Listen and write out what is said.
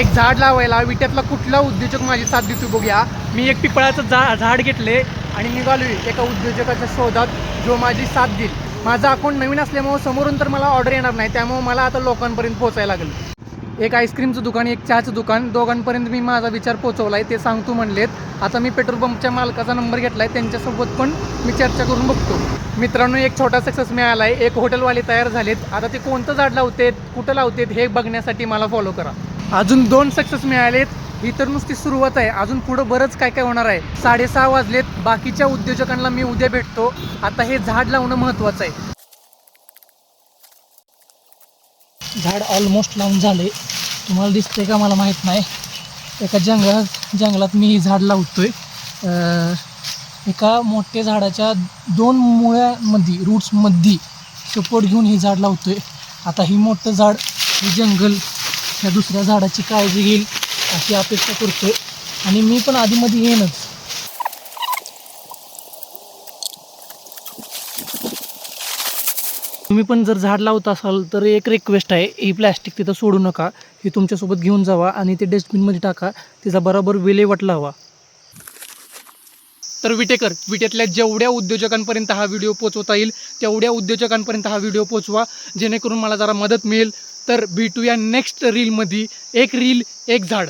एक झाड लावायला विट्यातला कुठला उद्योजक माझी साथ देतो बघूया। मी एक पिपळाचं झाड घेतले आणि निघालोय एका उद्योजकाच्या शोधात जो माझी साथ देईल। माझा अकाउंट नवीन असल्यामुळे समोरून तर मला ऑर्डर येणार नाही, त्यामुळे मला आता लोकांपर्यंत पोहोचायला लागलं। एक आईस्क्रीमचं दुकान, एक चहाचं दुकान, दोघांपर्यंत मी माझा विचार पोहोचवला आहे, ते सांगतो म्हणलेत। आता मी पेट्रोल पंपच्या मालकाचा नंबर घेतला आहे, त्यांच्यासोबत पण मी चर्चा करून बघतो। मित्रांनो, एक छोटा सक्सेस मिळाला आहे। एक हॉटेलवाले तयार झालेत। आता ते कोणतं झाड लावतेत, कुठं लावतेत हे बघण्यासाठी मला फॉलो करा। अजून 2 सक्सेस मिळालेत, ही तर नुसती सुरुवात आहे, अजून पुढं बरंच काय काय होणार आहे। 6:30 वाजलेत, बाकीच्या उद्योजकांना मी उद्या भेटतो। आता हे झाड लावणं महत्त्वाचं आहे। झाड ऑलमोस्ट लावून झाले, तुम्हाला दिसतंय का मला माहीत नाही। एका जंगलात मी ही झाड लावतोय। एका मोठ्या झाडाच्या 2 मुळ्यामध्ये, रूट्समध्ये सपोर्ट घेऊन ही झाड लावतोय। आता ही मोठं झाड, ही जंगल ह्या दुसऱ्या झाडाची काळजी घेईल अशी अपेक्षा करतोय, आणि मी पण आधीमध्ये येईनच। तुम्ही पण जर झाड लावत असाल तर एक रिक्वेस्ट आहे, ही प्लॅस्टिक तिथं सोडू नका, ही तुमच्यासोबत घेऊन जावा आणि ते डस्टबिनमध्ये टाका, तिचा बरोबर विल्हेवाट लावा। तर विट्यातल्या जेवढ्या उद्योजकांपर्यंत हा व्हिडिओ पोचवता येईल तेवढ्या उद्योजकांपर्यंत हा व्हिडिओ पोचवा, जेणेकरून मला जरा मदत मिळेल। तर भेटूया नेक्स्ट रीलमध्ये। एक रील एक झाड।